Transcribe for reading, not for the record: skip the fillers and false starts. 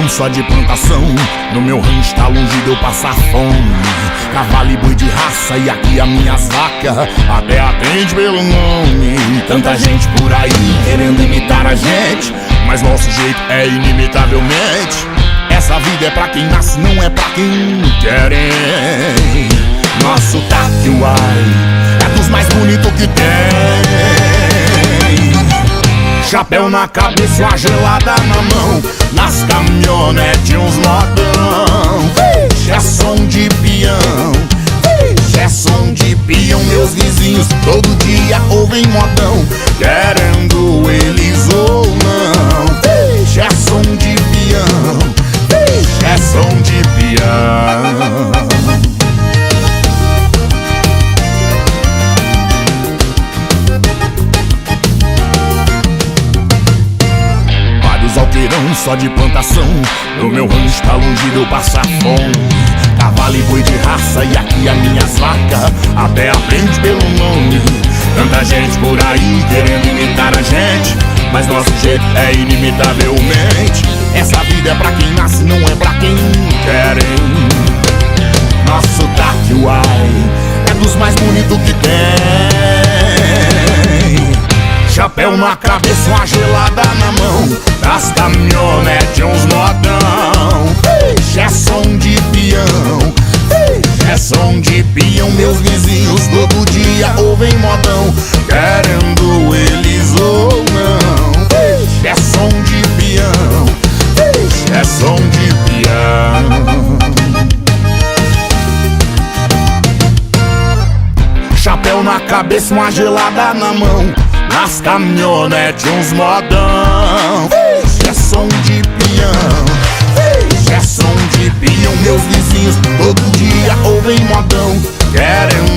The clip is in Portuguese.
só de plantação. No meu rancho tá longe de eu passar fome. Cavalo e boi de raça e aqui as minhas vacas até atende pelo nome. Tanta gente por aí querendo imitar a gente, mas nosso jeito é inimitavelmente. Essa vida é pra quem nasce, não é pra quem quer. Nosso sotaque, uai, é dos mais bonitos que tem. Chapéu na cabeça, uma gelada na mão, nas caminhonetes uns modão. É som de peão, é som de peão. Meus vizinhos todo dia ouvem modão, querendo eles ou não. É som de peão, é som de peão. Alqueirão só de plantação. No meu rancho tá longe de eu passar fome. Cavalo e boi de raça e aqui as minhas vacas até aprende pelo nome. Tanta gente por aí querendo imitar a gente, mas nosso jeito é inimitavelmente. Essa vida é pra quem nasce, não é pra quem quer. Nosso sotaque, uai, é dos mais bonitos que tem. Chapéu na cabeça, uma gelada na mão, das caminhonetes uns modão. É som de peão, é som de peão. Meus vizinhos todo dia ouvem modão, querendo eles ou não. É som de peão, é som de peão. Chapéu na cabeça, uma gelada na mão, nas caminhonetes uns modão. É som de peão, é som de peão. Meus vizinhos todo dia ouvem modão, querem